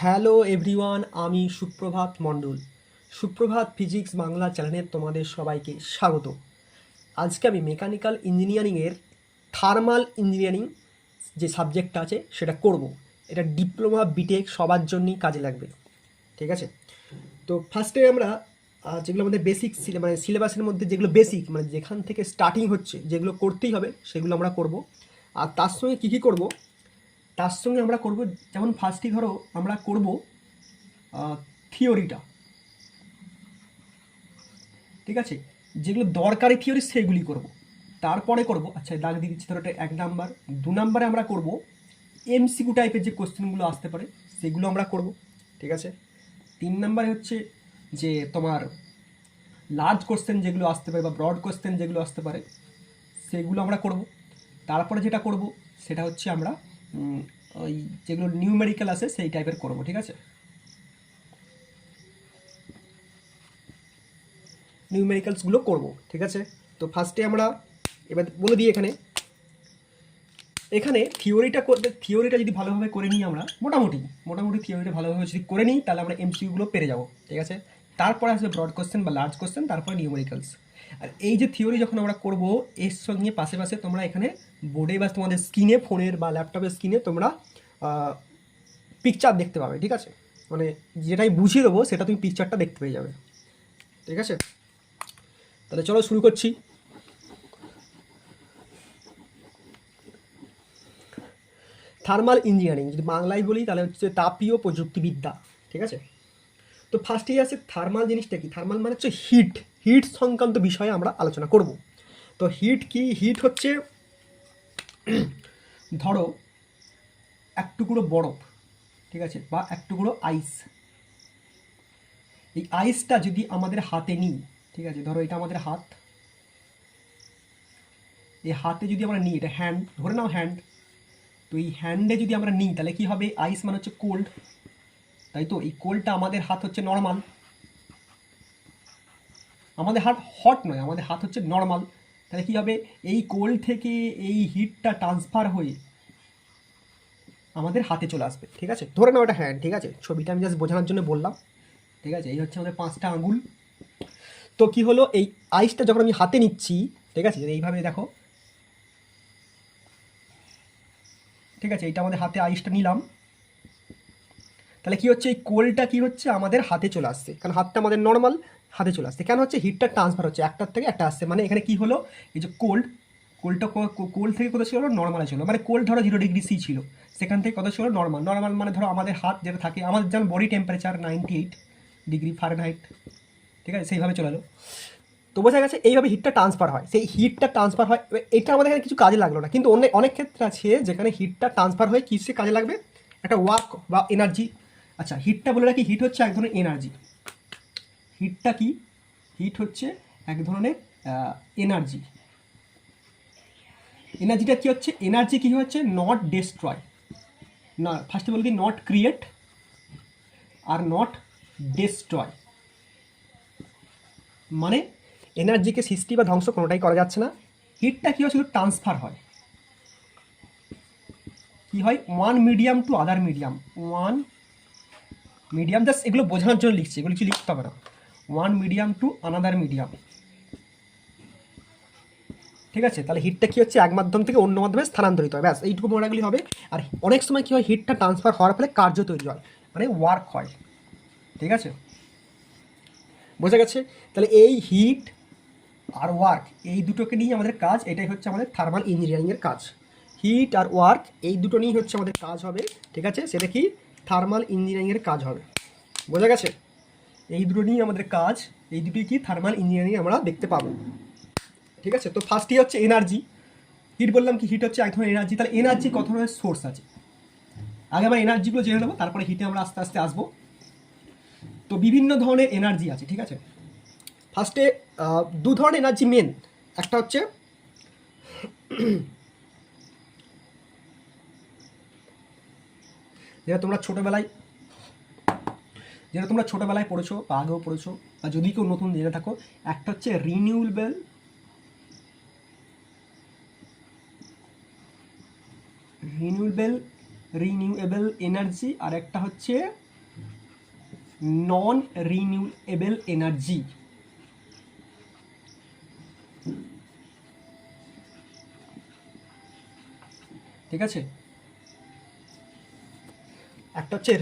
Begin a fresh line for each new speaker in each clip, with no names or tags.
Hello everyone, আমি সুপ্রভাত মণ্ডল। সুপ্রভাত ফিজিক্স বাংলা চ্যানেলে তোমাদের সবাইকে স্বাগত। আজকে আমি মেকানিক্যাল ইঞ্জিনিয়ারিংয়ের থার্মাল ইঞ্জিনিয়ারিং যে সাবজেক্টটা আছে সেটা করব। এটা ডিপ্লোমা বিটেক সবার জন্যই কাজে লাগবে, ঠিক আছে? তো ফার্স্টে আমরা যেগুলো আমাদের বেসিক মানে সিলেবাসের মধ্যে যেগুলো বেসিক মানে যেখান থেকে স্টার্টিং হচ্ছে, যেগুলো করতেই হবে সেগুলো আমরা করব। আর তার সঙ্গে কী কী করব, তার সঙ্গে আমরা করব, যেমন ফার্স্টই ধরো আমরা করব থিওরিটা, ঠিক আছে? যেগুলো দরকারি থিওরি সেগুলি করব। তারপরে করব, আচ্ছা দাগ দিয়ে দিচ্ছি, ধরো এটা 1 নাম্বার। 2 নাম্বারে আমরা করব এমসিকিউ টাইপের যে কোশ্চেনগুলো আসতে পারে সেগুলো আমরা করব, ঠিক আছে? 3 নাম্বারে হচ্ছে যে তোমার লার্জ কোশ্চেন যেগুলো আসতে পারে বা ব্রড কোশ্চেন যেগুলো আসতে পারে সেগুলো আমরা করব। তারপরে যেটা করব সেটা হচ্ছে আমরা ওই যেগুলো নিউমেরিক্যাল আছে সেই টাইপের করব, ঠিক আছে? নিউমেরিক্যালসগুলো করব, ঠিক আছে? তো ফার্স্টে আমরা এবার বলে দিই, এখানে থিওরিটা যদি ভালোভাবে করে নিই আমরা, মোটামুটি থিওরিটা ভালোভাবে যদি করে নিই তাহলে আমরা এমসিকিউগুলো পেরে যাব, ঠিক আছে? তারপরে আসবে ব্রড কোশ্চেন বা লার্জ কোশ্চেন, তারপরে নিউমেরিক্যালস। আর এই যে থিওরি যখন আমরা করব, এর সঙ্গে পাশে পাশে তোমরা এখানে বোর্ডে বা তোমাদের স্ক্রিনে, ফোনের বা ল্যাপটপের স্ক্রিনে তোমরা পিকচার দেখতে পাবে, ঠিক আছে? মানে যেটাই বুঝিয়ে দেবো সেটা তুমি পিকচারটা দেখতে পেয়ে যাবে, ঠিক আছে? তাহলে চলো শুরু করছি। থার্মাল ইঞ্জিনিয়ারিং যদি বাংলায় বলি তাহলে হচ্ছে তাপীয় প্রযুক্তিবিদ্যা, ঠিক আছে? তো ফার্স্টেই আছে থার্মাল জিনিসটা কি। থার্মাল মানে হচ্ছে হিট সংক্রান্ত বিষয়ে আমরা আলোচনা করব। তো হিট কি? হিট হচ্ছে ধরো এক টুকরো বরফ, ঠিক আছে, বা এক টুকরো আইস। এই আইসটা যদি আমাদের হাতে নিই, ঠিক আছে, ধরো এটা আমাদের হাত, এই হাতে যদি আমরা নিই, এটা হ্যান্ড, ধরে নাও হ্যান্ড। তো এই হ্যান্ডে যদি আমরা নিই তাহলে কি হবে? আইস মানে হচ্ছে কোল্ড, তাই তো? এই কোল্ডটা, আমাদের হাত হচ্ছে নর্মাল, আমাদের হাত হট নয়, আমাদের হাত হচ্ছে নর্মাল। তাহলে কী হবে? এই কোল্ড থেকে এই হিটটা ট্রান্সফার হয়ে আমাদের হাতে চলে আসবে, ঠিক আছে? ধরে নাও এটা হ্যান্ড, ঠিক আছে? ছবিটা আমি জাস্ট বোঝানোর জন্য বললাম, ঠিক আছে? এই হচ্ছে আমাদের 5টা আঙুল। তো কি হলো, এই আইসটা যখন আমি হাতে নিচ্ছি, ঠিক আছে, এইভাবে দেখো, ঠিক আছে, এইটা আমাদের হাতে আইসটা নিলাম। তাহলে কি হচ্ছে? এই কোল্ডটা কি হচ্ছে? আমাদের হাতে চলে আসছে, কারণ হাতটা আমাদের নর্মাল, হাতে চলে আসছে। কেন হচ্ছে? হিটটা ট্রান্সফার হচ্ছে একটার থেকে একটা আসছে। মানে এখানে কি হলো, এই যে কোল্ডটা কোল্ড থেকে কোথায় ছিল? নর্মালে ছিল। মানে কোল্ড ধরো 0°C ছিল, সেখান থেকে কত ছিল? নর্মাল। নর্মাল মানে ধরো আমাদের হাত যেটা থাকে, আমাদের যেমন বডি টেম্পারেচার 98°F, ঠিক আছে, সেইভাবে চলে এলো। তো বোঝা গেছে এইভাবে হিটটা ট্রান্সফার হয়। সেই হিটটা ট্রান্সফার হয়, এটা আমাদের এখানে কিছু কাজে লাগলো না, কিন্তু অনেক অনেক ক্ষেত্রে আছে যেখানে হিটটা ট্রান্সফার হয়ে কিসে কাজে লাগবে? একটা ওয়ার্ক বা এনার্জি। আচ্ছা, হিটটা বলে রাখি, হিট হচ্ছে এক ধরনের এনার্জি। হিটটা কি? হিট হচ্ছে এক ধরনের এনার্জি। এনার্জিটা কি হচ্ছে? এনার্জি কি হচ্ছে? নট ডেস্ট্রয়, না, ফার্স্টে বলি not create are not destroy. মানে এনার্জিকে সৃষ্টি বা ধ্বংস কোনোটাই করা যাচ্ছে না। হিটটা কি হয়? শুধু ট্রান্সফার হয়। কি হয়? One medium to other medium, one medium, just এগুলো বোঝানোর জন্য লিখছি, এগুলো কিছু লিখতে হবে না। One medium to another medium, ঠিক আছে? তাহলে হিটটা কি হচ্ছে? এক মাধ্যম থেকে অন্য মাধ্যমে স্থানান্তরিত হয়, ব্যাস এইটুকু মনে রাখলেই হবে। আর অনেক সময় কি হয়? হিটটা ট্রান্সফার হওয়ার ফলে কার্য তৈরি হয়, মানে ওয়ার্ক হয়, ঠিক আছে? বোঝা গেছে? তাহলে এই হিট আর ওয়ার্ক, এই দুটোকে নিয়ে আমাদের কাজ, এটাই হচ্ছে আমাদের থার্মাল ইঞ্জিনিয়ারিংয়ের কাজ। হিট আর ওয়ার্ক এই দুটো নিয়েই হচ্ছে আমাদের কাজ হবে, ঠিক আছে? সেটা কি? থার্মাল ইঞ্জিনিয়ারিংয়ের কাজ হবে। বোঝা গেছে? এই দুটো নিয়ে আমাদের কাজ, এই দুটোই কি? থার্মাল ইঞ্জিনিয়ারিং আমরা দেখতে পাবো, ঠিক আছে? তো ফার্স্টই হচ্ছে এনার্জি। হিট বললাম কি? হিট হচ্ছে এক ধরনের এনার্জি। তাহলে এনার্জি কত ধরনের সোর্স আছে, আগে আমরা এনার্জিগুলো জেনে নেবো, তারপরে হিটে আমরা আস্তে আস্তে আসবো। তো বিভিন্ন ধরনের এনার্জি আছে, ঠিক আছে? ফার্স্টে 2 ধরনের এনার্জি মেন। একটা হচ্ছে যেটা তোমরা ছোটোবেলায় পড়েছো বা আগেও পড়েছো, বা যদি কেউ নতুন জেনে থাকো, একটা হচ্ছে রিনিউয়েবল এনার্জি, আর একটা হচ্ছে নন রিনিউয়েবল এনার্জি। ঠিক আছে, একটা হচ্ছে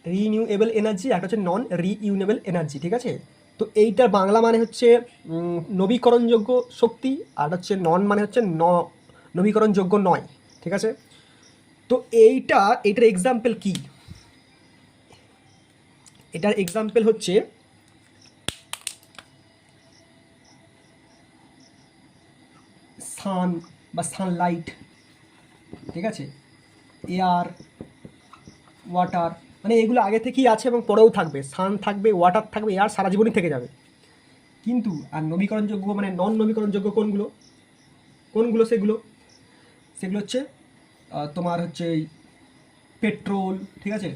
রিনিউয়েবল এনার্জি, একটা হচ্ছে নন রিইউনেবল এনার্জি। ঠিক আছে, তো এইটার বাংলা মানে হচ্ছে নবীকরণযোগ্য শক্তি, আর হচ্ছে নন মানে হচ্ছে নবীকরণযোগ্য নয়। ঠিক আছে, তো এইটার এক্সাম্পল কি? এটার এক্সাম্পল হচ্ছে সান বা সানলাইট। ঠিক আছে, এয়ার, ওয়াটার, মানে এগুলো আগে থেকেই আছে এবং পরেও থাকবে। সান থাকবে, ওয়াটার থাকবে, এয়ার সারা জীবনই থেকে যাবে। কিন্তু আর নবীকরণযোগ্য মানে নন নবীকরণযোগ্য কোনগুলো কোনগুলো সেগুলো সেগুলো হচ্ছে তোমার হচ্ছে পেট্রোল। ঠিক আছে,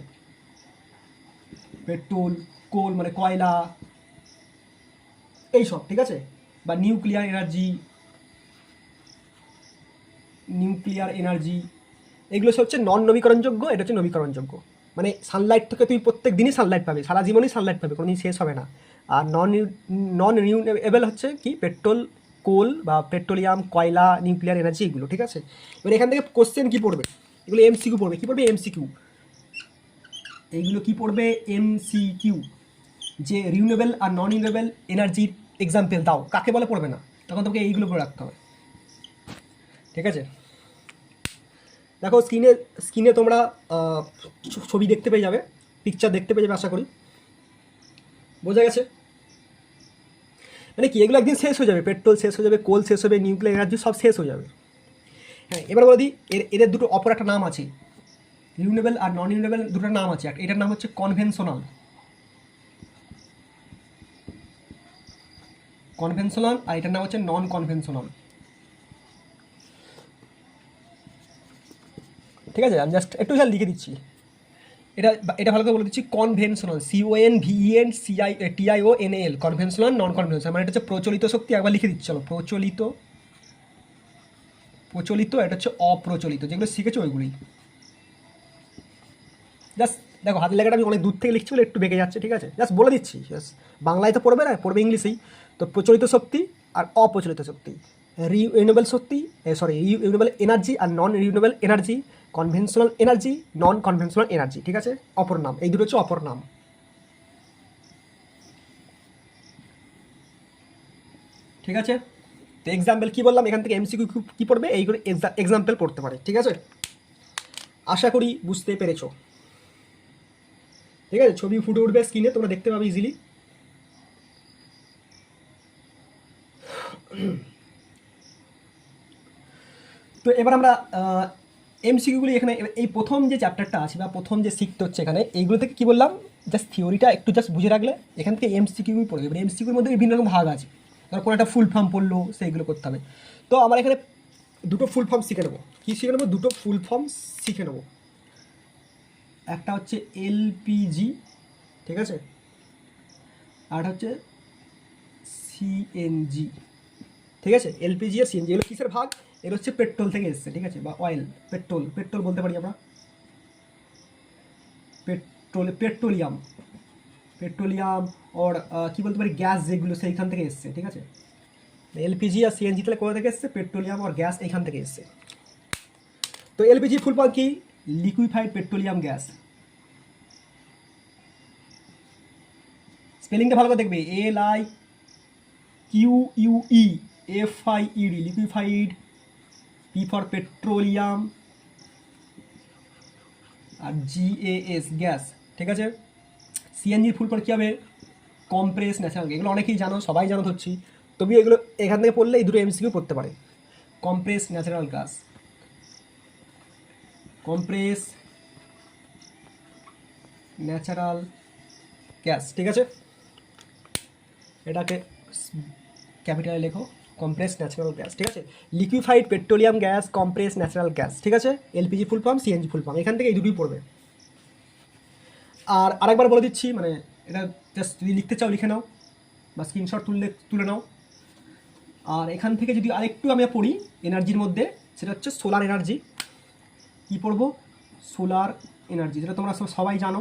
পেট্রোল, কোল মানে কয়লা, এইসব। ঠিক আছে, বা নিউক্লিয়ার এনার্জি, এগুলো সব হচ্ছে নন নবীকরণযোগ্য, এটা হচ্ছে নবীকরণযোগ্য। মানে সানলাইট থেকে তুমি প্রত্যেক দিনই সানলাইট পাবে, সারা জীবনই সানলাইট পাবে, কোনোদিন শেষ হবে না। আর নন রিনিউয়েবল হচ্ছে কি পেট্রোল, কোল বা পেট্রোলিয়াম, কয়লা, নিউক্লিয়ার এনার্জি, এগুলো। ঠিক আছে, এবার এখান থেকে কোশ্চেন কি পড়বে? এগুলো এমসিকিউ পড়বে। কি পড়বে? এমসিকিউ। এইগুলো কি পড়বে? এমসিকিউ। যে রিনিউয়েবল আর নন রিনিউয়েবল এনার্জির এক্সাম্পল দাও, কাকে বলে পড়বে না, তখন তোমাকে এইগুলো পড়ে রাখতে হবে। ঠিক আছে, দেখো স্ক্রিনে তোমরা ছবি দেখতে পেয়ে যাবে, পিকচার দেখতে পেয়ে যাবে আশা করি। বোঝা গেছে? মানে কি, এগুলো একদিন শেষ হয়ে যাবে, পেট্রোল শেষ হয়ে যাবে, কোল শেষ হবে, নিউক্লিয়ার এনার্জি সব শেষ হয়ে যাবে। হ্যাঁ, এবার বলে দিই এদের দুটো অপর একটা নাম আছে। রিনিউয়েবল আর নন রিনিউয়েবল দুটো নাম আছে। এটার নাম হচ্ছে কনভেনশনাল, আর এটার নাম হচ্ছে নন কনভেনশনাল। ঠিক আছে, আমি জাস্ট একটু লিখে দিচ্ছি। এটা এটা ভালো করে বলে দিচ্ছি। কনভেনশনাল, CONVENTIONAL, কনভেনশনাল, নন কনভেনশনাল, মানে এটা হচ্ছে প্রচলিত শক্তি। একবার লিখে দিচ্ছি চলো। প্রচলিত, এটা হচ্ছে অপ্রচলিত, যেগুলো শিখেছো ওইগুলোই। জাস্ট দেখো, হাতের লেখাটা আমি অনেক দূর থেকে লিখছি বলে একটু বেঁকে যাচ্ছে। ঠিক আছে, জাস্ট বলে দিচ্ছি। জাস্ট বাংলায় তো পড়বে না, পড়বে ইংলিশেই। তো প্রচলিত শক্তি আর অপ্রচলিত শক্তি, রিইউনেবল শক্তি, রিইউনেবল এনার্জি আর non renewable energy, conventional energy, non conventional energy. ঠিক আছে, অপর নাম, এই দুটো হচ্ছে অপর নাম। ঠিক আছে, তো এক্সাম্পল কি বললাম, এখান থেকে এমসিকিউ কি পড়বে, এই করে এক্সাম্পল পড়তে পারে। ঠিক আছে, আশা করি বুঝতে পেরেছো। ঠিক আছে, ছবি ফুটে উঠবে স্ক্রিনে, তোমরা দেখতে পাবে ইজিলি। তো এবার আমরা এমসিকিউগুলি এখানে, এই প্রথম যে চ্যাপ্টারটা আছে বা প্রথম যে শিখতে হচ্ছে এখানে, এইগুলো থেকে কী বললাম, জাস্ট থিওরিটা একটু জাস্ট বুঝে রাখলে এখান থেকে এমসিকিউই পড়বে। এবার এমসিকিউর মধ্যে বিভিন্ন রকম ভাগ আছে। ধর কোনো একটা ফুল ফর্ম পড়লো, সেইগুলো করতে হবে। তো আমার এখানে দুটো ফুল ফর্ম শিখে নেবো। কী শিখে নেবো? দুটো ফুল ফর্ম শিখে নেবো। একটা হচ্ছে এলপিজি, ঠিক আছে, আর হচ্ছে সিএনজি। ঠিক আছে, এলপিজি আর সিএনজি এগুলো কিসের ভাগ? এর হচ্ছে পেট্রোল থেকে এসছে। ঠিক আছে, বা অয়েল, পেট্রোল বলতে পারি আমরা। পেট্রোলিয়াম ওর কী বলতে পারি, গ্যাস, যেগুলো সেইখান থেকে এসছে। ঠিক আছে, এলপিজি আর সিএনজি তাহলে কোথা থেকে এসছে? পেট্রোলিয়াম আর গ্যাস এইখান থেকে এসছে। তো এলপিজি ফুল ফর্ম কি? Liquefied petroleum gas. স্পেলিংটা ভালো করে দেখবে, LIQUEFIED, liquefied, P for petroleum, আর GAS, গ্যাস। ঠিক আছে, সিএনজির ফুল ফর্ম কী হবে? Compress natural gas. এগুলো অনেকেই জানো, সবাই জানো ধরছি, তবে এগুলো এখান থেকে পড়লে এই দুটো এমসিকিউ পড়তে পারে। Compress natural gas. ঠিক আছে, এটাকে ক্যাপিটালে লেখো, কম্প্রেস ন্যাচারাল গ্যাস। ঠিক আছে, liquefied petroleum gas, compress natural gas. ঠিক আছে, LPG full form, CNG full form, এখান থেকে এই দুটোই পড়বে। আর আরেকবার বলে দিচ্ছি, মানে এটা জাস্ট যদি লিখতে চাও লিখে নাও, বা স্ক্রিনশট তুলে নাও। আর এখান থেকে যদি আরেকটু আমি পড়ি এনার্জির মধ্যে, সেটা হচ্ছে সোলার এনার্জি। কী পড়বো? সোলার এনার্জি, যেটা তোমরা সবাই জানো।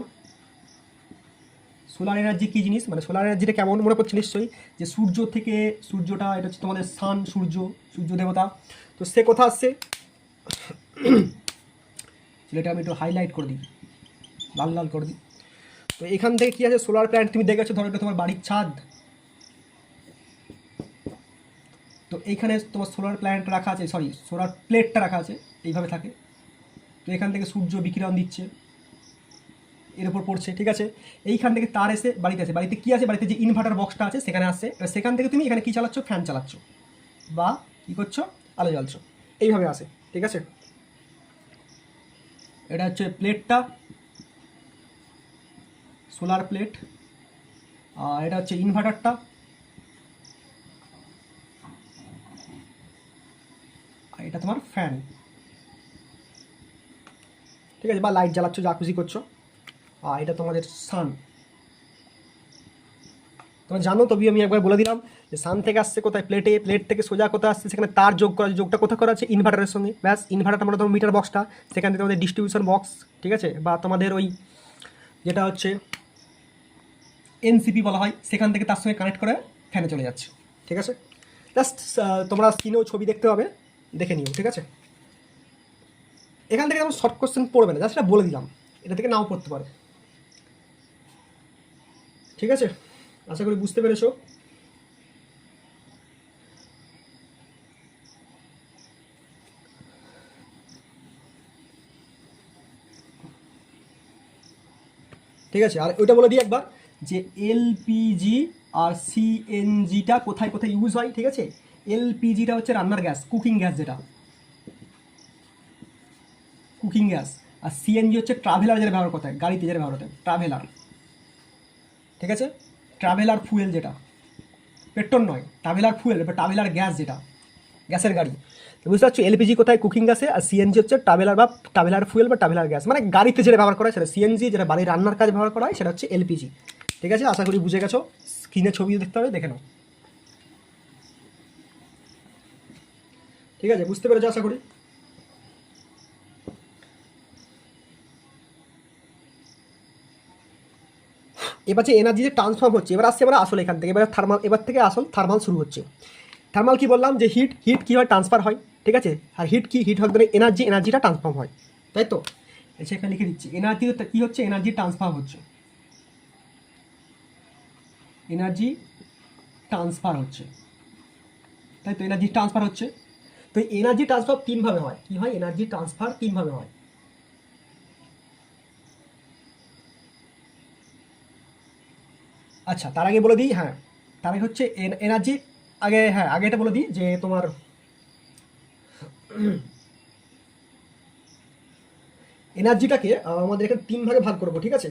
সোলার এনার্জি কী জিনিস, মানে সোলার এনার্জিটা কেমন মনে পড়ছে নিশ্চয়ই, যে সূর্য থেকে, সূর্যটা এটা হচ্ছে তোমাদের সান, সূর্য দেবতা। তো সে কথা আসছে, সেটা আমি একটু হাইলাইট করে দিই, লাল লাল করে দিই। তো এখান থেকে কী আছে, সোলার প্ল্যান্ট তুমি দেখেছো, ধরো এটা তোমার বাড়ির ছাদ। তো এইখানে তোমার সোলার প্ল্যান্ট রাখা আছে, সরি সোলার প্লেটটা রাখা আছে, এইভাবে থাকে। তো এখান থেকে সূর্য বিকিরণ দিচ্ছে, এর উপর পড়ছে, ঠিক আছে। এইখান থেকে তার এসে বাড়িতে আছে, বাড়িতে কী আছে, বাড়িতে যে ইনভার্টার বক্সটা আছে সেখানে আসছে, সেখান থেকে তুমি এখানে কী চালাচ্ছ, ফ্যান চালাচ্ছ বা কী করছো, আলো জ্বালছো, এইভাবে আসে, ঠিক আছে। এটা হচ্ছে প্লেটটা, সোলার প্লেট। আর এটা হচ্ছে ইনভার্টারটা, আর এটা তোমার ফ্যান, ঠিক আছে, বা লাইট জ্বালাচ্ছ, যা খুশি করছো। আর এটা তোমাদের সান। তোমরা জানো, তবে আমি একবার বলে দিলাম যে সান থেকে আসছে কোথায়, প্লেটে, প্লেট থেকে সোজা কোথায় আসছে, সেখানে তার যোগ করা, যোগটা কোথায় করা আছে, ইনভার্টারের সঙ্গে। ব্যাস, ইনভার্টারটা মানে তোমার মিটার বক্সটা, সেখান থেকে তোমাদের ডিস্ট্রিবিউশন বক্স, ঠিক আছে, বা তোমাদের ওই যেটা হচ্ছে এনসিপি বলা হয়, সেখান থেকে তার সঙ্গে কানেক্ট করে ফ্যানে চলে যাচ্ছে, ঠিক আছে। জাস্ট তোমরা স্ক্রিনেও ছবি দেখতে পাবে, দেখে নিও, ঠিক আছে। এখান থেকে যেমন শর্ট কোশ্চেন পড়বে না, জাস্ট এটা বলে দিলাম, এটা থেকে নাও পড়তে পারে, ঠিক আছে। আশা করি বুঝতে পেরেছো। ঠিক আছে, আর ওইটা বলে দিই একবার, যে এলপিজি আর সিএনজিটা কোথায় কোথায় ইউজ হয়, ঠিক আছে। এলপিজিটা হচ্ছে রান্নার গ্যাস, কুকিং গ্যাস, যেটা কুকিং গ্যাস। আর সিএনজি হচ্ছে ট্রাভেলার, যেটা ব্যবহার করতে হয় গাড়িতে, যেটা ব্যবহার হতে হয় ট্রাভেলার, ঠিক আছে। ট্রাভেলার ফুয়েল, যেটা পেট্রোল নয়, ট্রাভেলার ফুয়েল বা ট্রাভেলার গ্যাস, যেটা গ্যাসের গাড়ি। তো বুঝতে পারছো, এলপিজি কোথায়, কুকিং গ্যাসে, আর সিএনজি হচ্ছে ট্রাভেলার বা ট্রাভেলার ফুয়েল বা ট্রাভেলার গ্যাস, মানে গাড়িতে যেটা ব্যবহার করা হয় সেটা সিএনজি, যেটা বাড়ির রান্নার কাজ ব্যবহার করা হয় সেটা হচ্ছে এলপিজি, ঠিক আছে। আশা করি বুঝে গেছো, স্ক্রিনে ছবি দেখতে হবে, দেখে নাও, ঠিক আছে, বুঝতে পেরেছো আশা করি। এবার যে এনার্জি যে ট্রান্সফর্ম হচ্ছে, এবার আসছে এবার আসল এখান থেকে, এবার থার্মাল, এবার থেকে আসল থার্মাল শুরু হচ্ছে। থার্মাল কি বললাম, যে হিট, হিট কীভাবে ট্রান্সফার হয়, ঠিক আছে। আর হিট কি, হিট হতে এনার্জি, এনার্জিটা ট্রান্সফর্ম হয়, তাই তো। সেখানে লিখে দিচ্ছি, এনার্জি কী হচ্ছে, এনার্জি ট্রান্সফার হচ্ছে, এনার্জি ট্রান্সফার হচ্ছে, তাই তো, এনার্জি ট্রান্সফার হচ্ছে। তো এনার্জি ট্রান্সফার তিনভাবে হয়, কী হয়, এনার্জি ট্রান্সফার তিনভাবে হয়। আচ্ছা, তার আগে বলে দিই, হ্যাঁ, তার আগে হচ্ছে এনার্জি, আগে হ্যাঁ, আগে এটা বলে দিই যে তোমার এনার্জিটাকে আমাদের এখানে তিন ভাগে ভাগ করবো, ঠিক আছে।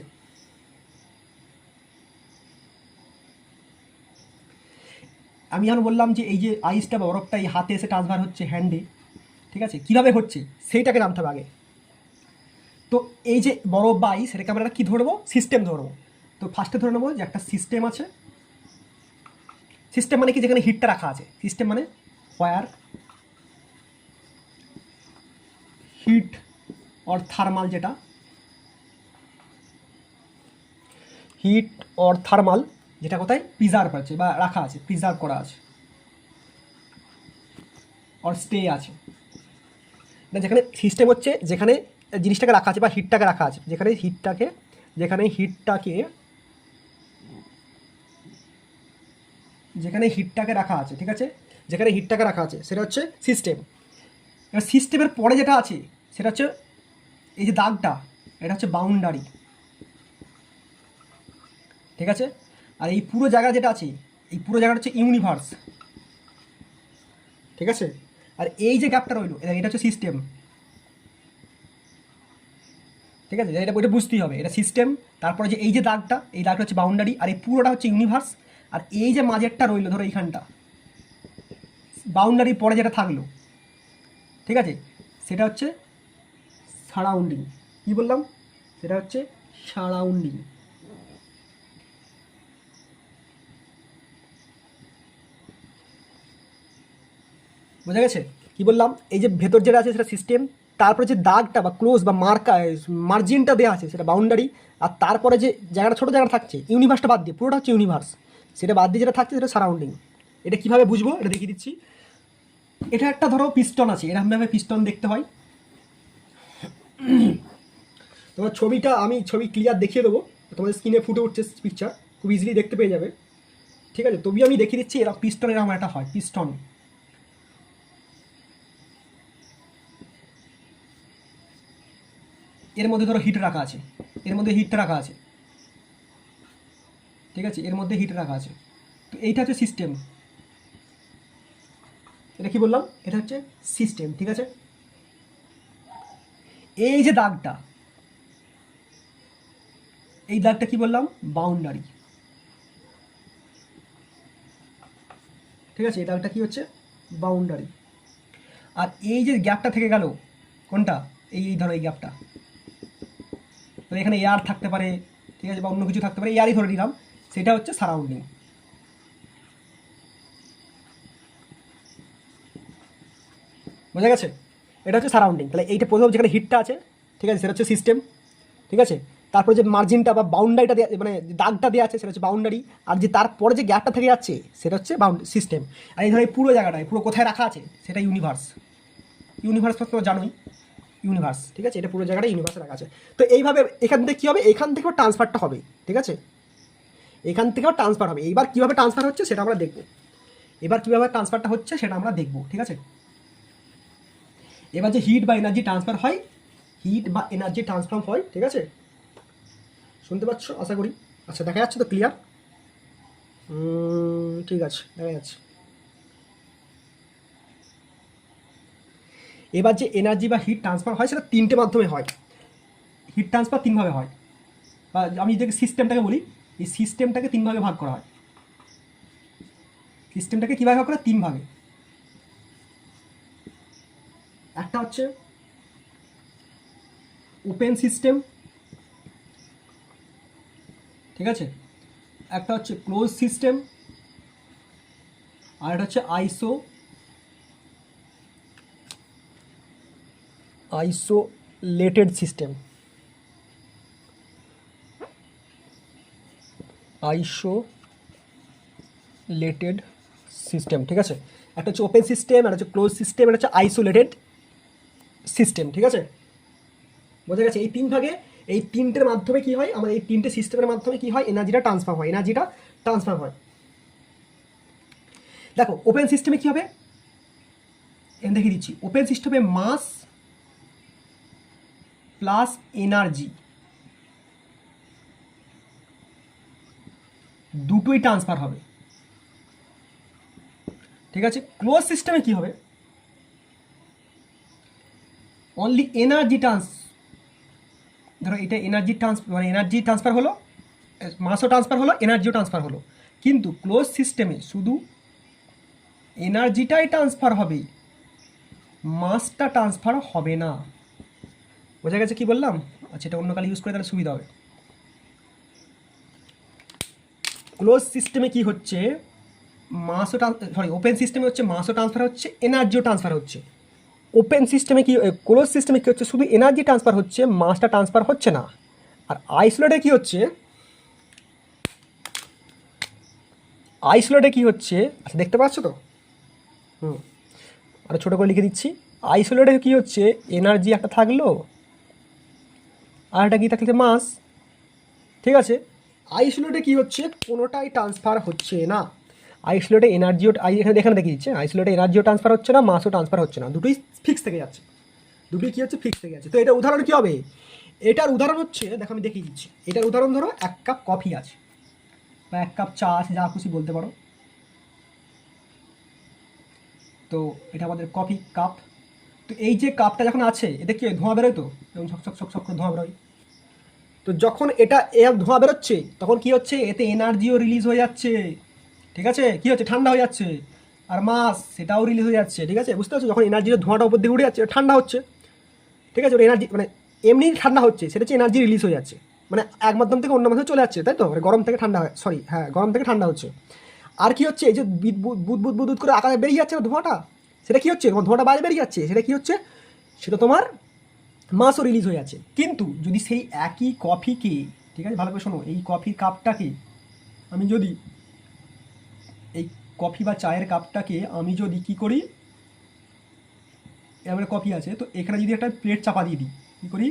আমি এখন বললাম যে এই যে আইসটা বা বরফটা এই হাতে এসে ট্রান্সফার হচ্ছে, হ্যান্ডে, ঠিক আছে, কীভাবে হচ্ছে সেইটাকে জানতে হবে আগে। তো এই যে বরফ বা আইস, সেটাকে আমরা কী ধরবো, সিস্টেম ধরবো। তো ফার্স্টে ধরে নেবো যে একটা সিস্টেম আছে। সিস্টেম মানে কি, যেখানে হিটটা রাখা আছে, সিস্টেম মানে হোয়ার হিট অর থার্মাল, যেটা হিট অর থার্মাল, যেটা কোথায় প্রিজার্ভ আছে বা রাখা আছে, প্রিজার্ভ করা আছে, অর স্টে আছে। না, যেখানে সিস্টেম হচ্ছে যেখানে জিনিসটাকে রাখা আছে বা হিটটাকে রাখা আছে, যেখানে হিটটাকে, যেখানে হিটটাকে, যেখানে হিটটাকে রাখা আছে, ঠিক আছে, যেখানে হিটটাকে রাখা আছে সেটা হচ্ছে সিস্টেম। এবার সিস্টেমের পরে যেটা আছে সেটা হচ্ছে এই যে দাগটা, এটা হচ্ছে বাউন্ডারি, ঠিক আছে। আর এই পুরো জায়গা যেটা আছে, এই পুরো জায়গাটা হচ্ছে ইউনিভার্স, ঠিক আছে। আর এই যে গ্যাপটা রইলো, এটা হচ্ছে সিস্টেম, ঠিক আছে, এটা ওইটা বুঝতেই হবে, এটা সিস্টেম। তারপরে যে এই যে দাগটা, এই দাগটা হচ্ছে বাউন্ডারি, আর এই পুরোটা হচ্ছে ইউনিভার্স। আর এই যে মাঝেরটা রইলো, ধরো এইখানটা, বাউন্ডারি পরে যেটা থাকলো, ঠিক আছে, সেটা হচ্ছে সারাউন্ডিং। কী বললাম, সেটা হচ্ছে সারাউন্ডিং। বোঝা গেছে কী বললাম, এই যে ভেতর যেটা আছে সেটা সিস্টেম, তারপরে যে দাগটা বা ক্লোজ বা মার্জিনটা দেওয়া আছে সেটা বাউন্ডারি, আর তারপরে যে জায়গাটা ছোটো জায়গাটা থাকছে ইউনিভার্সটা বাদ দিয়ে, পুরোটা হচ্ছে ইউনিভার্স, সেটা বাদ দিয়ে যেটা থাকছে সেটা সারাউন্ডিং। এটা কীভাবে বুঝবো এটা দেখিয়ে দিচ্ছি। এটা একটা ধরো পিস্টন আছে, এরকমভাবে পিস্টন দেখতে হয়। তোমার ছবিটা আমি ছবি ক্লিয়ার দেখিয়ে দেবো, তোমাদের স্ক্রিনে ফুটে উঠছে পিকচার, খুব ইজিলি দেখতে পেয়ে যাবে। ঠিক আছে, তবুও আমি দেখিয়ে দিচ্ছি এরকম পিস্টন এরকম একটা হয় পিস্টন। এর মধ্যে ধরো হিট রাখা আছে, এর মধ্যে হিটটা রাখা আছে, ঠিক আছে, এর মধ্যে হিট রাখা আছে। তো এইটা হচ্ছে সিস্টেম। এটা কি বললাম, এটা হচ্ছে সিস্টেম। ঠিক আছে, এই যে দাগটা, এই দাগটা কি বললাম, বাউন্ডারি। ঠিক আছে, এই দাগটা কি হচ্ছে, বাউন্ডারি। আর এই যে গ্যাপটা থেকে গেল, কোনটা, এই ধরো এই গ্যাপটা, তো এখানে এয়ার থাকতে পারে, ঠিক আছে, বা অন্য কিছু থাকতে পারে, এয়ারই ধরে নিলাম, সেটা হচ্ছে সারাউন্ডিং। বোঝা গেছে, এটা হচ্ছে সারাউন্ডিং। তাহলে এইটা প্রথম যেখানে হিটটা আছে, ঠিক আছে, সেটা হচ্ছে সিস্টেম। ঠিক আছে, তারপরে যে মার্জিনটা বা বাউন্ডারিটা দেওয়া, মানে দাগটা দেওয়া আছে সেটা হচ্ছে বাউন্ডারি, আর যে তারপরে যে গ্যাপটা থেকে যাচ্ছে সেটা হচ্ছে সিস্টেম। আর এই ধরো এই পুরো জায়গাটায় পুরো কোথায় রাখা আছে সেটা ইউনিভার্স। ইউনিভার্স তো জানোই, ইউনিভার্স। ঠিক আছে, এটা পুরো জায়গাটা ইউনিভার্সে রাখা আছে। তো এইভাবে এখান থেকে কী হবে, এখান থেকেও ট্রান্সফারটা হবে। ঠিক আছে, এখান থেকেও ট্রান্সফার হবে। এইবার কীভাবে ট্রান্সফার হচ্ছে সেটা আমরা দেখব। এবার কীভাবে ট্রান্সফারটা হচ্ছে সেটা আমরা দেখব। ঠিক আছে, এবার যে হিট বা এনার্জি ট্রান্সফার হয়, হিট বা এনার্জি ট্রান্সফার হয়, ঠিক আছে, শুনতে পাচ্ছ আশা করি। আচ্ছা, দেখা যাচ্ছে তো ক্লিয়ার? ঠিক আছে, দেখা যাচ্ছে। এবার যে এনার্জি বা হিট ট্রান্সফার হয় সেটা তিনটে মাধ্যমে হয়। হিট ট্রান্সফার তিনভাবে হয়, বা আমি যদি সিস্টেমটাকে বলি, এই সিস্টেমটাকে তিন ভাগে ভাগ করা হয়। সিস্টেমটাকে কীভাবে ভাগ করা, তিন ভাগে। একটা হচ্ছে ওপেন সিস্টেম, ঠিক আছে, একটা হচ্ছে ক্লোজ সিস্টেম, আর একটা হচ্ছে আইসোলেটেড সিস্টেম। আইসোলেটেড সিস্টেম, ঠিক আছে, একটা হচ্ছে ওপেন সিস্টেম, একটা হচ্ছে ক্লোজ সিস্টেম, একটা হচ্ছে আইসোলেটেড সিস্টেম। ঠিক আছে, বোঝা গেছে? এই তিন ভাগে, এই তিনটের মাধ্যমে কি হয়, আমার এই তিনটে সিস্টেমের মাধ্যমে কি হয়, এনার্জিটা ট্রান্সফার হয়, এনার্জিটা ট্রান্সফার হয়। দেখো ওপেন সিস্টেমে কি হবে, দেখিয়ে দিচ্ছি। ওপেন সিস্টেমে মাস প্লাস এনার্জি দুটোই ট্রান্সফার হবে। ঠিক আছে, ক্লোজ সিস্টেমে কি হবে, অনলি এনার্জি ধরো এটা এনার্জি মানে এনার্জি ট্রান্সফার হলো, মাসও ট্রান্সফার হলো, এনার্জিও ট্রান্সফার হলো, কিন্তু ক্লোজ সিস্টেমে শুধু এনার্জিটাই ট্রান্সফার হবে, মাসটা ট্রান্সফার হবে না। বোঝা গেছে কি বললাম? আচ্ছা, এটা অন্য কালে ইউজ করে তাহলে সুবিধা হবে। ক্লোজ সিস্টেমে কি হচ্ছে, মাসও সরি ওপেন সিস্টেমে হচ্ছে মাসও ট্রান্সফার হচ্ছে, এনার্জিও ট্রান্সফার হচ্ছে। ওপেন সিস্টেমে কি, ক্লোজ সিস্টেমে কী হচ্ছে, শুধু এনার্জি ট্রান্সফার হচ্ছে, মাসটা ট্রান্সফার হচ্ছে না। আর আইসোলেটে কি হচ্ছে, আইসোলেটে কি হচ্ছে, আচ্ছা দেখতে পাচ্ছ তো? আরও ছোটো করে লিখে দিচ্ছি। আইসোলেটে কি হচ্ছে, এনার্জি একটা থাকলো আর একটা কী থাকলে, মাস। ঠিক আছে, আইসোলেটে কি হচ্ছে, কোনোটাই ট্রান্সফার হচ্ছে না। আইসোলেটে এনার্জিও, এখানে দেখিয়ে দিচ্ছে, আইসোলেটে এনার্জিও ট্রান্সফার হচ্ছে না, মাসও ট্রান্সফার হচ্ছে না, দুটোই ফিক্স থেকে যাচ্ছে, দুটোই কী হচ্ছে, ফিক্স থেকে যাচ্ছে। তো এটা উদাহরণ কী হবে, এটার উদাহরণ হচ্ছে, দেখো আমি দেখিয়ে দিচ্ছি। এটার উদাহরণ ধরো এক কাপ কফি আছে বা এক কাপ চা আছে, যা খুশি বলতে পারো। তো এটা আমাদের কফি কাপ। তো এই যে কাপটা যখন আছে, এতে কি ধোঁয়া বেরোয়, তো যেমন ছক ছক ছক ছক করে ধোঁয়া বেরোয়। তো যখন এটা ধোঁয়া বেরোচ্ছে তখন কি হচ্ছে, এতে এনার্জিও রিলিজ হয়ে যাচ্ছে। ঠিক আছে, কি হচ্ছে, ঠান্ডা হয়ে যাচ্ছে, আর মাস সেটাও রিলিজ হয়ে যাচ্ছে। ঠিক আছে, বুঝতে পারছো? যখন এনার্জির ধোঁয়াটা উপর দিকে উঠে যাচ্ছে, ঠান্ডা হচ্ছে। ঠিক আছে, ওর এনার্জি মানে এমনি ঠান্ডা হচ্ছে, সেটা হচ্ছে এনার্জি রিলিজ হয়ে যাচ্ছে, মানে এক মাধ্যম থেকে অন্য মাধ্যমে চলে যাচ্ছে, তাই তো? মানে গরম থেকে ঠান্ডা হয়, সরি হ্যাঁ, গরম থেকে ঠান্ডা হচ্ছে। আর কি হচ্ছে, এই যে বুদ বুদ করে আকাশে বেরিয়ে যাচ্ছে না ধোঁয়াটা, সেটা কি হচ্ছে, তোমার ধোঁয়াটা বাইরে বেরিয়ে যাচ্ছে, সেটা কি হচ্ছে, সেটা তোমার মাসও রিলিজ হয়ে আছে। কিন্তু যদি সেই একই কফিকে, ঠিক আছে ভালো করে শোনো, এই কফির কাপটাকে আমি যদি, এই কফি বা চায়ের কাপটাকে আমি যদি কী করি, এবার কফি আছে তো এখানে যদি একটা প্লেট চাপা দিয়ে দিই, কী করি,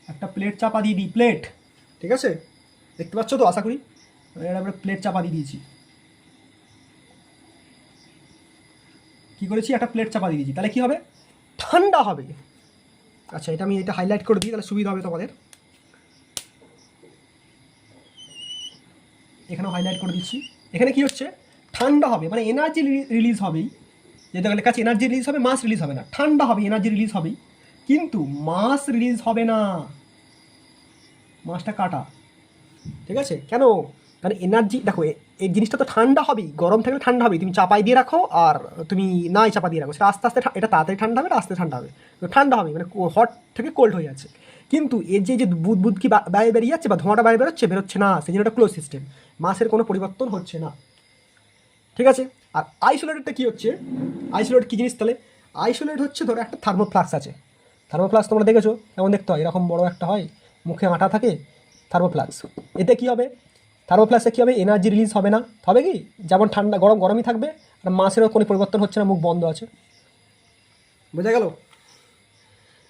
একটা প্লেট চাপা দিয়ে দিই, প্লেট, ঠিক আছে দেখতে পাচ্ছ তো আশা করি, আমরা প্লেট চাপা দিয়ে দিয়েছি, কী করেছি, একটা প্লেট চাপা দিয়ে দিয়েছি, তাহলে কী হবে, ঠান্ডা হবে। আচ্ছা এটা আমি এটা হাইলাইট করে দিই তাহলে সুবিধা হবে তোমাদের, এখানেও হাইলাইট করে দিচ্ছি। এখানে কি হচ্ছে, ঠান্ডা হবে, মানে এনার্জি রিলিজ হবেই, যেহেতু এখানে কাছে এনার্জি রিলিজ হবে, মাস রিলিজ হবে না, ঠান্ডা হবে, এনার্জি রিলিজ হবেই, কিন্তু মাস রিলিজ হবে না, মাসটা কাটা, ঠিক আছে কেন, কারণ এনার্জি দেখো এই জিনিসটা তো ঠান্ডা হবেই, গরম থাকলে ঠান্ডা হবেই, তুমি চাপাই দিয়ে রাখো আর তুমি নাই চাপা দিয়ে রাখো, সেটা আস্তে আস্তে এটা তাড়াতাড়ি ঠান্ডা হবে, আস্তে ঠান্ডা হবে, তো ঠান্ডা হবে মানে হট থেকে কোল্ড হয়ে যাচ্ছে। কিন্তু এর যে বুদ বুদ কি বাইরে বেরিয়ে যাচ্ছে বা ধোঁয়াটা বাইরে বেরোচ্ছে না, সেই জন্য একটা ক্লোজ সিস্টেম, মাসের কোনো পরিবর্তন হচ্ছে না, ঠিক আছে। আর আইসোলেটেডটা কী হচ্ছে, আইসোলেট কী জিনিস তাহলে, আইসোলেট হচ্ছে ধরো একটা থার্মোফ্লাক্স আছে, থার্মোফ্লাক্স তোমরা দেখেছো কেমন দেখতে হয়, এরকম বড় একটা হয়, মুখে আটা থাকে, থার্মোফ্লাক্স, এতে কী হবে, থার্মোফ্লাক্সে কী হবে, এনার্জি রিলিজ হবে না, হবে কি যেমন ঠান্ডা গরম গরমই থাকবে, আর মাসেরও কোনো পরিবর্তন হচ্ছে না, মুখ বন্ধ আছে, বোঝা গেল।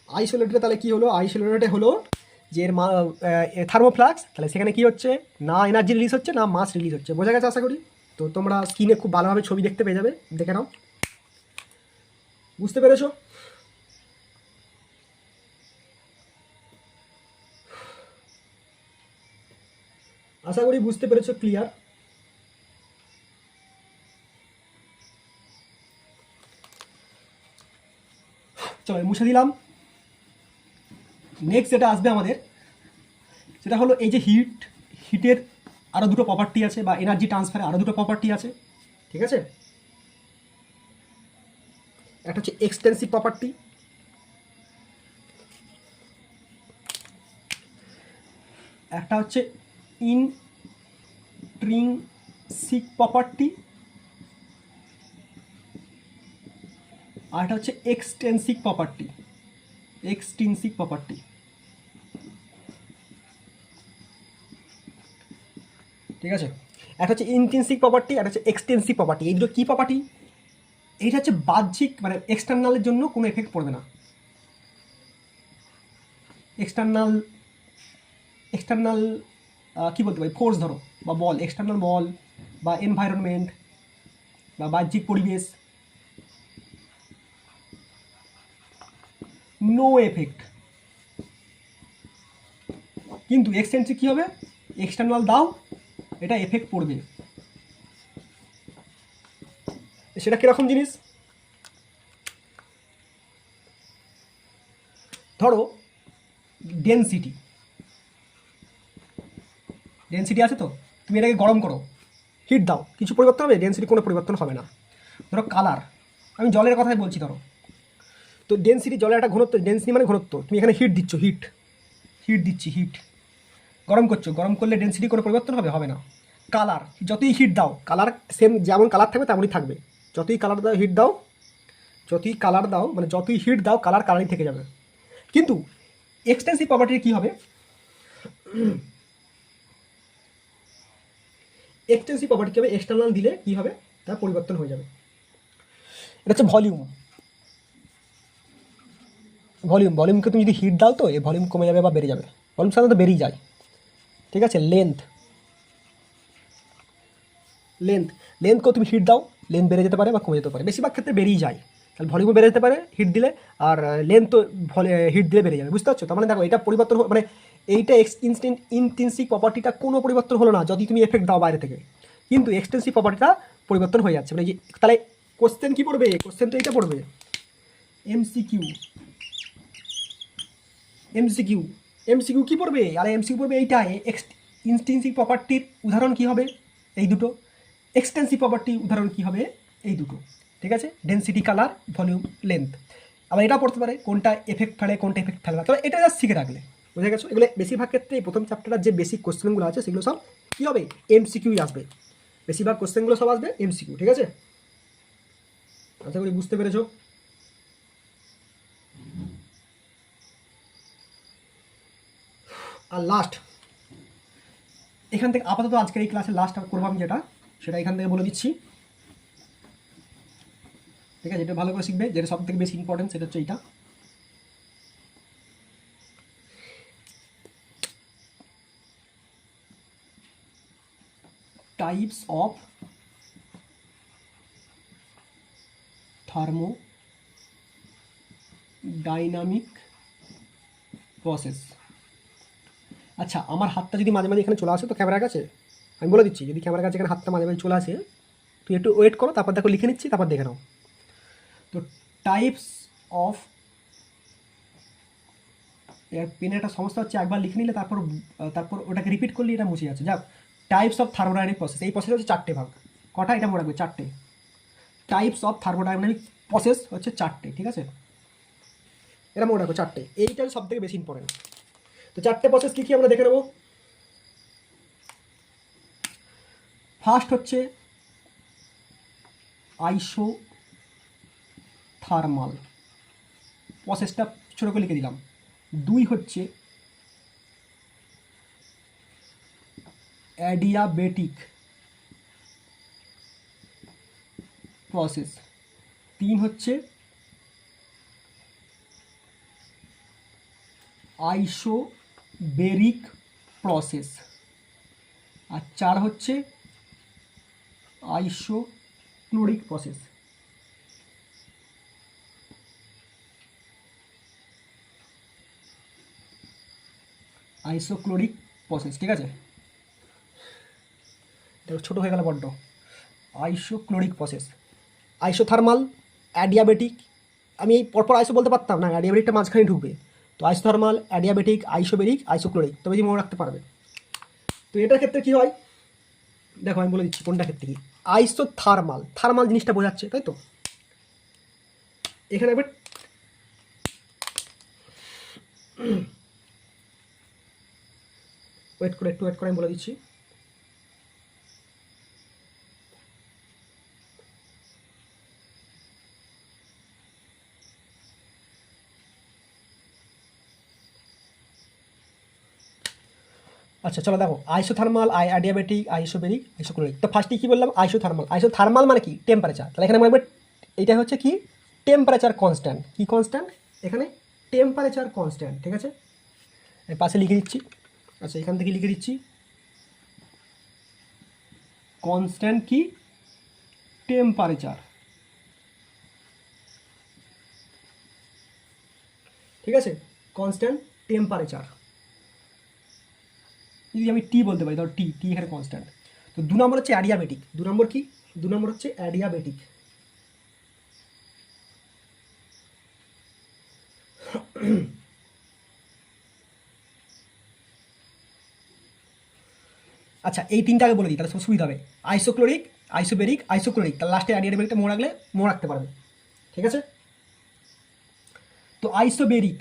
আইসোলেটেড তাহলে কী হলো, আইসোলেটেড হলো যে এর থার্মোফ্লাক্স, তাহলে সেখানে কী হচ্ছে, না এনার্জি রিলিজ হচ্ছে না মাস রিলিজ হচ্ছে, বোঝা গেছে আশা করি। তো তোমরা স্ক্রিনে খুব ভালোভাবে ছবি দেখতে পেয়ে যাবে, দেখে নাও, বুঝতে পেরেছো। আশা করি বুঝতে পেরেছো, ক্লিয়ার। চলো মুছে দিলাম। নেক্সট যেটা আসবে আমাদের, সেটা হলো এই যে হিটের আরও দুটো প্রপার্টি আছে, বা এনার্জি ট্রান্সফারে আরও দুটো প্রপার্টি আছে, ঠিক আছে। একটা হচ্ছে এক্সটেন্সিভ প্রপার্টি, একটা হচ্ছে ইনট্রিনসিক প্রপার্টি, আর একটা হচ্ছে এক্সটেন্সিক প্রপার্টি, এক্সটেন্সিক প্রপার্টি, ঠিক আছে। একটা হচ্ছে ইনট্রিনসিক প্রপার্টি, একটা হচ্ছে এক্সটেন্সিভ প্রপার্টি। এই দুটো কী প্রপার্টি, এইটা হচ্ছে বাহ্যিক, মানে এক্সটার্নালের জন্য কোনো এফেক্ট পড়বে না, এক্সটার্নাল এক্সটার্নাল কী বলতে পারি, ফোর্স ধরো বা বল, এক্সটার্নাল বল বা এনভায়রনমেন্ট বা বাহ্যিক পরিবেশ, নো এফেক্ট। কিন্তু এক্সটেন্সিভ কী হবে, এক্সটার্নাল দাও, এটা এফেক্ট পড়বে। সেটা কীরকম জিনিস, ধরো ডেনসিটি, ডেনসিটি আছে তো, তুমি এটাকে গরম করো, হিট দাও, কিছু পরিবর্তন হবে, ডেনসিটি কোনো পরিবর্তন হবে না। ধরো কালার, আমি জলের কথাই বলছি, ধরো তো ডেনসিটি, জলের একটা ঘনত্ব, ডেনসিটি মানে ঘনত্ব, তুমি এখানে হিট দিচ্ছ, হিট দিচ্ছি, গরম করছো, গরম করলে ডেনসিটি কোনো পরিবর্তন হবে, হবে না। কালার, যতই হিট দাও, কালার সেম যেমন কালার থাকবে তেমনই থাকবে, যতই কালার দাও হিট দাও, যতই কালার দাও মানে যতই হিট দাও, কালার কালারই থেকে যাবে। কিন্তু এক্সটেন্সিভ প্রপার্টির কী হবে, এক্সটেন্সিভ প্রপার্টি কী হবে, এক্সটার্নাল দিলে কী হবে, তার পরিবর্তন হয়ে যাবে। এটা হচ্ছে ভলিউম, ভলিউমকে তুমি যদি হিট দাও তো এই ভলিউম কমে যাবে বা বেড়ে যাবে, ভলিউম সাধারণত বেরিয়ে যায়, ঠিক আছে। লেন্থকেও তুমি হিট দাও, লেন্থ বেড়ে যেতে পারে বা কমে যেতে পারে, বেশিরভাগ ক্ষেত্রে বেরিয়ে যায়, তাহলে ভলিউমও বেড়ে যেতে পারে হিট দিলে, আর লেন্থ তো হিট দিলে বেড়ে যাবে, বুঝতে পারছো। তার মানে দেখো এটা পরিবর্তন, মানে এইটা ইনট্রিনসিক প্রপার্টিটা কোনো পরিবর্তন হলো না যদি তুমি এফেক্ট দাও বাইরে থেকে, কিন্তু এক্সটেন্সিভ প্রপার্টিটা পরিবর্তন হয়ে যাচ্ছে, মানে তাহলে কোশ্চেন কী পড়বে, কোশ্চেন তো এইটা পড়বে, এমসিকিউ, এমসিকিউ কী পড়বে, আর এমসিকিউ পড়বে এইটা, ইনট্রিনসিক প্রপার্টির উদাহরণ কী হবে, এই দুটো, এক্সটেন্সিভ প্রপার্টির উদাহরণ কী হবে, এই দুটো, ঠিক আছে। Density, colour, volume, length. আবার এটা পড়তে পারে কোনটা এফেক্ট ফেলে কোনটা এফেক্ট ফেলে না, তবে এটা জাস্ট শিখে রাখলে, বুঝে গেছো। এগুলো বেশিরভাগ ক্ষেত্রে এই প্রথম চ্যাপ্টারের যে বেসিক কোশ্চেনগুলো আছে সেগুলো সব কী হবে, এমসিকিউই আসবে, বেশিরভাগ কোশ্চেনগুলো সব আসবে এমসিকিউ, ঠিক আছে। আশা করি বুঝতে পেরেছো। আর লাস্ট এখান থেকে আপাতত আজকের এই ক্লাসে লাস্ট করবো আমি যেটা, সেটা এখান থেকে বলে দিচ্ছি, ঠিক আছে? যেটা ভালো করে শিখবে, যেটা সব থেকে বেশি ইম্পর্টেন্ট সেটা হচ্ছে এইটা। Types of thermodynamic process. আচ্ছা, আমার হাতটা যদি মাঝে মাঝে এখানে চলে আসে তো ক্যামেরার কাছে, আমি বলে দিচ্ছি, যদি ক্যামেরার কাছে এখানে হাতটা মাঝে মাঝে চলে আসে, তুই একটু ওয়েট করো, তারপর দেখো লিখে নিচ্ছি, তারপর দেখে নাও। তো টাইপস অফ, এর পেনে একটা সমস্যা হচ্ছে, একবার লিখে নিলে তারপর তারপর ওটাকে রিপিট করলে এটা মুছে যাচ্ছে। যাক, টাইপস অফ থার্মোডাইনামিক প্রসেস, এই প্রসেস হচ্ছে 4টে ভাগ। কটা? এটা মনে রাখবে, 4টে। টাইপস অফ থার্মোডাইনামিক প্রসেস হচ্ছে 4টে, ঠিক আছে? এটা মনে রাখো, 4টে। এইটা সব থেকে বেশি ইম্পর্টেন্ট। তো 4টে প্রসেস কী কী আমরা দেখে নেবো। ফার্স্ট হচ্ছে আইসোথার্মাল, প্রসেসটা ছোটো করে লিখে দিলাম। 2 হচ্ছে অ্যাডিয়াবেটিক প্রসেস। 3 হচ্ছে আইসোবেরিক প্রসেস। আর 4 হচ্ছে আইসোক্লোরিক প্রসেস। আইসোক্লোরিক প্রসেস, ঠিক আছে? দেখো ছোটো হয়ে গেল বড্ড। আইসোক্লোরিক প্রসেস, আইসোথার্মাল, অ্যাডিয়াবেটিক। আমি এই পরপর আইসো বলতে পারতাম না, অ্যাডিয়াবেটিকটা মাঝখানে ঢুকবে। তো আইসোথার্মাল, অ্যাডিয়াবেটিক, আইসোবেরিক, আইসোক্লোরিক, তবে যে মনে রাখতে পারবে। তো এটার ক্ষেত্রে কী হয় দেখো, আমি বলে দিচ্ছি কোনটা ক্ষেত্রে কি। আইসোথার্মাল, থার্মাল জিনিসটা বোঝাচ্ছে, তাই তো? এখানে এবার ওয়েট করে, একটু ওয়েট করে, আমি বলে দিচ্ছি। আচ্ছা চলো দেখো, আইসোথার্মাল, অ্যাডিয়াবেটিক, আইসোবেরিক, আইসোক্লোরিক। তো ফার্স্টে কি বললাম? আইসোথার্মাল। আইসোথার্মাল মানে কি? টেম্পারেচার। তাহলে এখানে মনে রাখবে এইটা হচ্ছে কি? Temperature constant. কি কনস্ট্যান্ট? এখানে টেম্পারেচার কনস্ট্যান্ট, ঠিক আছে? আমি পাশে লিখে দিচ্ছি। আচ্ছা, এখান থেকে লিখে দিচ্ছি কনস্ট্যান্ট কি? টেম্পারেচার, ঠিক আছে? Constant temperature. যদি আমি টি বলতে পারি, ধর টি, টি এখানে কনস্ট্যান্ট। তো 2 নম্বর হচ্ছে অ্যাডিয়াবেটিক। 2 নম্বর কি? 2 নম্বর হচ্ছে অ্যাডিয়াবেটিক। আচ্ছা, এই তিনটা আগে বলে দিই, তাহলে সব সুবিধা হবে। আইসোক্লোরিক, আইসোবেরিক, আইসোক্লোরিক, তার লাস্টে অ্যাডিয়াবেটিকটা মনে রাখলে মনে রাখতে পারবে, ঠিক আছে? তো আইসোবেরিক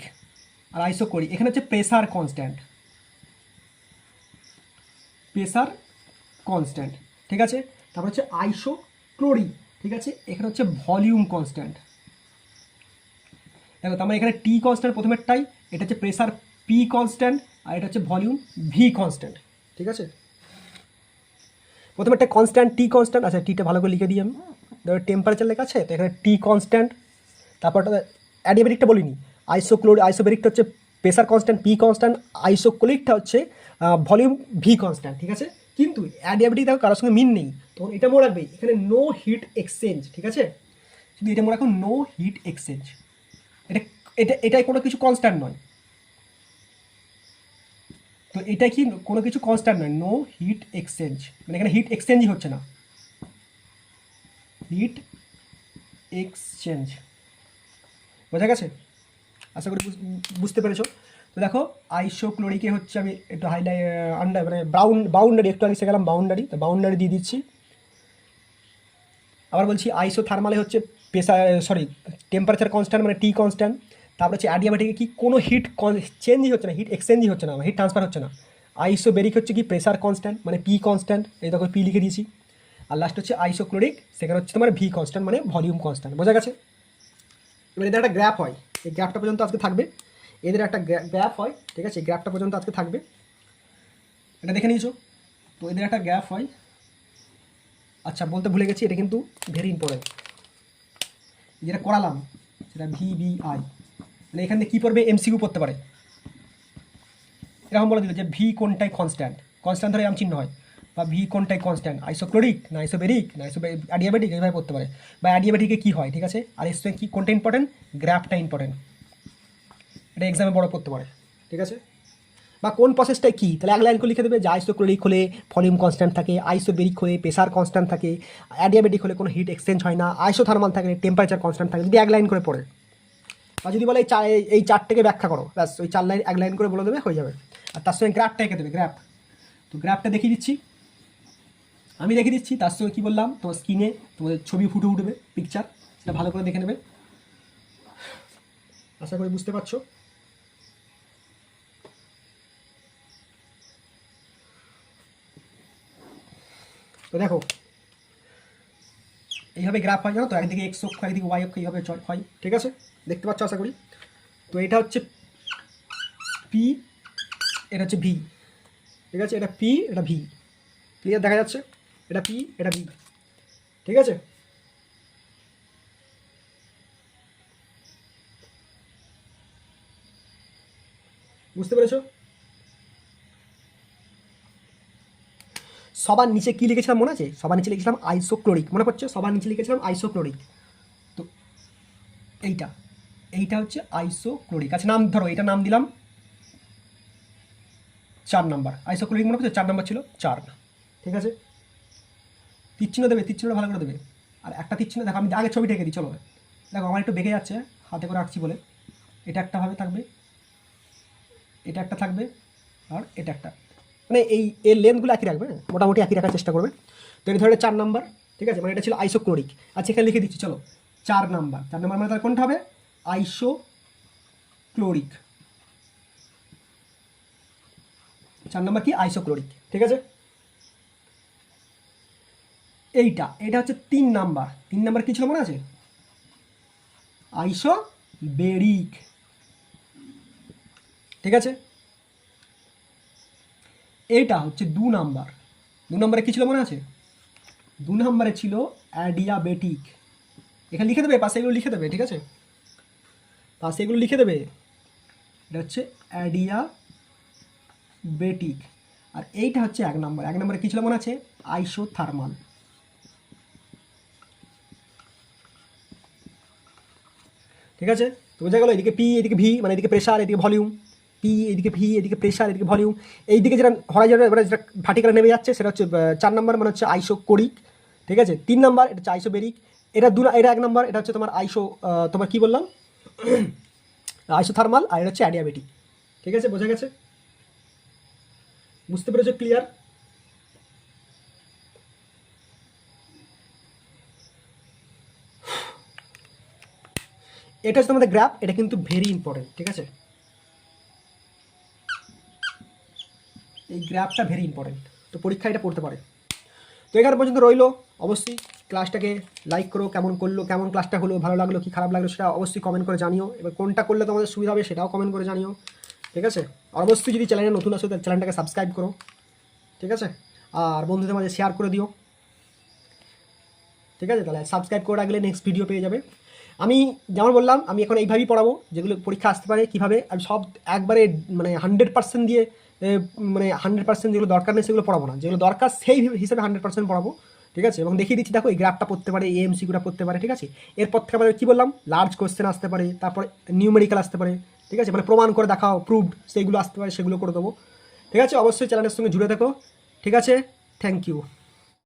আর আইসোক্লোরিক, এখানে হচ্ছে প্রেসার কনস্ট্যান্ট, প্রেসার কনস্ট্যান্ট, ঠিক আছে? তারপর হচ্ছে আইসোক্লোরিক, ঠিক আছে? এখানে হচ্ছে ভলিউম কনস্ট্যান্ট। দেখো, তার মানে এখানে টি কনস্ট্যান্ট প্রথমেরটাই, এটা হচ্ছে প্রেসার পি কনস্ট্যান্ট, আর এটা হচ্ছে ভলিউম ভি কনস্ট্যান্ট, ঠিক আছে? প্রথমে একটা কনস্ট্যান্ট টি কনস্ট্যান্ট। আচ্ছা, টিটা ভালো করে লিখে দিই আমি। ধরো টেম্পারেচার লেখা আছে, তো এখানে টি কনস্ট্যান্ট। তারপরটা অ্যাডিয়াবেটিকটা বলিনি। আইসোবেরিকটা হচ্ছে প্রেসার কনস্ট্যান্ট পি কনস্ট্যান্ট, আইসোক্লোরিকটা হচ্ছে ভলিউম ভি কনস্ট্যান্ট, ঠিক আছে? কিন্তু অ্যাডিয়াবেটিক দেখো কারোর সঙ্গে মিন নেই, তখন এটা মনে রাখবে, এখানে নো হিট এক্সচেঞ্জ, ঠিক আছে? শুধু এটা মনে রাখো, নো হিট এক্সচেঞ্জ। এটা এটা এটাই কোনো কিছু কনস্ট্যান্ট নয়। তো এটা কি কোনো কিছু কনস্ট্যান্ট নয়, নো হিট এক্সচেঞ্জ, মানে এখানে হিট এক্সচেঞ্জই হচ্ছে না, হিট এক্সচেঞ্জ। বোঝা গেছে? আশা করি বুঝতে পেরেছো। তো দেখো, আইসোক্লোরিকে হচ্ছে, আমি একটু হাইলাইট আন্ডার মানে বাউন্ডারি, একটু আগে গেলাম বাউন্ডারি, তো বাউন্ডারি দিয়ে দিচ্ছি। আবার বলছি, আইসোথার্মালে হচ্ছে টেম্পারেচার কনস্ট্যান্ট, মানে টি কনস্ট্যান্ট। তারপর হচ্ছে অ্যাডিয়াবেটিকে কি কোনো হিট চেঞ্জই হচ্ছে না, হিট এক্সচেঞ্জই হচ্ছে না, হিট ট্রান্সফার হচ্ছে না। আইসোবেরিক হচ্ছে কি? প্রেসার কনস্ট্যান্ট, মানে পি কনস্ট্যান্ট, এই দেখো পি লিখে দিয়েছি। আর লাস্ট হচ্ছে আইসোক্লোরিক, সেখানে হচ্ছে তোমার ভি কনস্ট্যান্ট, মানে ভলিউম কনস্ট্যান্ট। বোঝা গেছে? এবার এদের একটা গ্রাফ হয়, এই গ্রাফটা পর্যন্ত আজকে থাকবে। এদের একটা গ্রাফ হয়, ঠিক আছে? এই গ্রাফটা পর্যন্ত আজকে থাকবে। এটা দেখে নিয়েছো। তো এদের একটা গ্যাপ হয়। আচ্ছা বলতে ভুলে গেছি, এটা কিন্তু ভেরি ইম্পর্টেন্ট, যেটা করালাম সেটা VBI, মানে এখান থেকে কী পড়বে, MCQ পড়তে পারে। এরকম বলে দিল যে ভি কোনটাই কনস্ট্যান্ট, কনস্ট্যান্ট ধরে এরকম চিহ্ন হয়, বা ভি কোনটাই কনস্ট্যান্ট, আইসোক্লোরিক না আইসোবেরিক না অ্যাডিয়াবেটিক, এইভাবে পড়তে পারে। বা অ্যাডিয়াবেটিকে কী হয়, ঠিক আছে। আর এর সঙ্গে কী কোনটা ইম্পর্টেন্ট, গ্রাফটা ইম্পর্টেন্ট, এটা এক্সামে বড় পড়তে পারে, ঠিক আছে। বা কোন প্রসেসটাই কী, তাহলে এক লাইন করে লিখে দেবে যে আইসোক্লোরিক হলে ভলিউম কনস্ট্যান্ট থাকে, আইসোবেরিক হলে প্রেসার কনস্ট্যান্ট থাকে, অ্যাডিয়াবেটিক হলে কোনো হিট এক্সচেঞ্জ হয় না, আইসোথার্মাল থাকে টেম্পারেচার কনস্ট্যান্ট থাকে, যদি এক লাইন করে পড়ে। বা যদি বলে এই চারটাকে ব্যাখ্যা করো, ব্যাস ওই 4 লাইন এক লাইন করে বলে দেবে, হয়ে যাবে। আর তার সঙ্গে গ্রাফটা এঁকে দেবে, গ্রাফ। তো গ্রাফটা দেখিয়ে দিচ্ছি, আমি দেখিয়ে দিচ্ছি। তার সঙ্গে কী বললাম, তোমার স্ক্রিনে তোমাদের ছবি ফুটে উঠবে, পিকচার, সেটা ভালো করে দেখে নেবে। আশা করি বুঝতে পারছো। তো দেখো এইভাবে গ্রাফ হয়, জানো তো, একদিকে এক্স অক্ষ একদিকে ওয়াই অক্ষ, এইভাবে হয়, ঠিক আছে, দেখতে পাচ্ছ আশা করি। তো এটা হচ্ছে পি, এটা হচ্ছে ভি, ঠিক আছে, এটা পি এটা ভি, ক্লিয়ার দেখা যাচ্ছে, এটা পি এটা ভি, ঠিক আছে। বুঝতে পেরেছো। সবার নিচে কি লিখেছিলাম মনে আছে, সবার নিচে লিখেছিলাম আইসোক্লোরিক, মনে পড়ছে, সবার নিচে লিখেছিলাম আইসোক্লোরিক। তো এইটা হচ্ছে আইসোক্লোরিক। আচ্ছা নাম ধরো, এটা নাম দিলাম 4 নাম্বার, আইসোক্লোরিক মনে পড়ছে 4 নাম্বার ছিল, 4, ঠিক আছে। তীরচিহ্ন দেবে, তীরচিহ্নটা ভালো করে দেবে। আর একটা তীরচিহ্ন দেখো, আমি আগে ছবিটা এঁকে দিই, চলো দেখো আমার একটু বেঁকে যাচ্ছে, হাতে করে আঁকছি বলে। এটা একটা ভাবে থাকবে, এটা একটা থাকবে, আর এটা একটা, মানে এর লেন্থগুলো একই রাখবে, মোটামুটি একই রাখার চেষ্টা করবে। তো এটা ধরে 4 নাম্বার, ঠিক আছে, মানে এটা ছিল আইসোক্লোরিক। আচ্ছা এখানে লিখে দিচ্ছি, চলো 4 নাম্বার, 4 নাম্বার মানে তার কোনটা হবে, আইসোক্লোরিক। 4 নাম্বার কি, আইসোক্লোরিক, ঠিক আছে। এটা হচ্ছে 3 নাম্বার, 3 নাম্বার কি ছিল মনে আছে, আইসোবেরিক, ঠিক আছে। এটা হচ্ছে 2 নাম্বার, 2 নম্বরে কী ছিল মনে আছে, 2 নম্বরে ছিল অ্যাডিয়াবেটিক। এখানে লিখে দেবে, পাশে এগুলো লিখে দেবে, ঠিক আছে, পাশে এগুলো লিখে দেবে। এটা হচ্ছে অ্যাডিয়াবেটিক। আর এইটা হচ্ছে 1 নম্বর, 1 নম্বরে কী ছিল মনে আছে, আইসোথার্মাল, ঠিক আছে। তো বোঝা গেল, এদিকে পি এদিকে ভি, মানে এদিকে প্রেশার এদিকে ভলিউম, পি এদিকে ভি এদিকে প্রেশার এদিকে ভলিউম। এইদিকে যেটা হরাইজন্টাল মানে যেটা ভার্টিক্যাল নেমে যাচ্ছে সেটা হচ্ছে 4 নম্বর, মানে হচ্ছে আইসোকোরিক, ঠিক আছে। 3 নম্বর এটা হচ্ছে আইসোবেরিক, এটা এটা 1 নম্বর, এটা হচ্ছে তোমার তোমার কি বললাম, আইসোথার্মাল, আর এটা হচ্ছে অ্যাডিয়াবেটিক, ঠিক আছে, বোঝা গেছে, বুঝতে পেরেছো, ক্লিয়ার। এটা হচ্ছে তোমাদের গ্রাফ, এটা কিন্তু ভেরি ইম্পর্টেন্ট, ঠিক আছে, এই গ্রাফটা ভেরি ইম্পর্টেন্ট। তো পরীক্ষা এটা পড়তে পারে। তো এখানে পর্যন্ত রইলো। অবশ্যই ক্লাসটাকে লাইক করো, কেমন করলো, কেমন ক্লাসটা হলো, ভালো লাগলো কি খারাপ লাগলো সেটা অবশ্যই কমেন্ট করে জানিও। এবার কোনটা করলে তোমাদের সুবিধা হবে সেটাও কমেন্ট করে জানিও, ঠিক আছে। আর অবশ্যই যদি চ্যানেলে নতুন আসো তাহলে চ্যানেলটাকে সাবস্ক্রাইব করো, ঠিক আছে। আর বন্ধুদের মাঝে শেয়ার করে দিও, ঠিক আছে। তাহলে সাবস্ক্রাইব করে রাখলে নেক্সট ভিডিও পেয়ে যাবে। আমি যেমন বললাম, আমি এখন এইভাবেই পড়াবো, যেগুলো পরীক্ষা আসতে পারে কীভাবে, আমি সব একবারে মানে 100% দিয়ে মানে 100% যেগুলো দরকার নেই সেগুলো পড়াবো না, যেগুলো দরকার সেই হিসেবে 100% পড়াবো, ঠিক আছে। এবং দেখিয়ে দিচ্ছি, দেখো এই গ্রাফটা পড়তে পারে, এমসিকিউটা পড়তে পারে, ঠিক আছে। এরপর থেকে আমাদের কী বললাম, লার্জ কোয়েশ্চেন আসতে পারে, তারপরে নিউমেরিক্যাল আসতে পারে, ঠিক আছে, মানে প্রমাণ করে দেখাও, প্রুভড, সেইগুলো আসতে পারে, সেগুলো করে দেবো, ঠিক আছে। অবশ্যই চ্যানেলের সঙ্গে জুড়ে থাকো, ঠিক আছে। Thank you.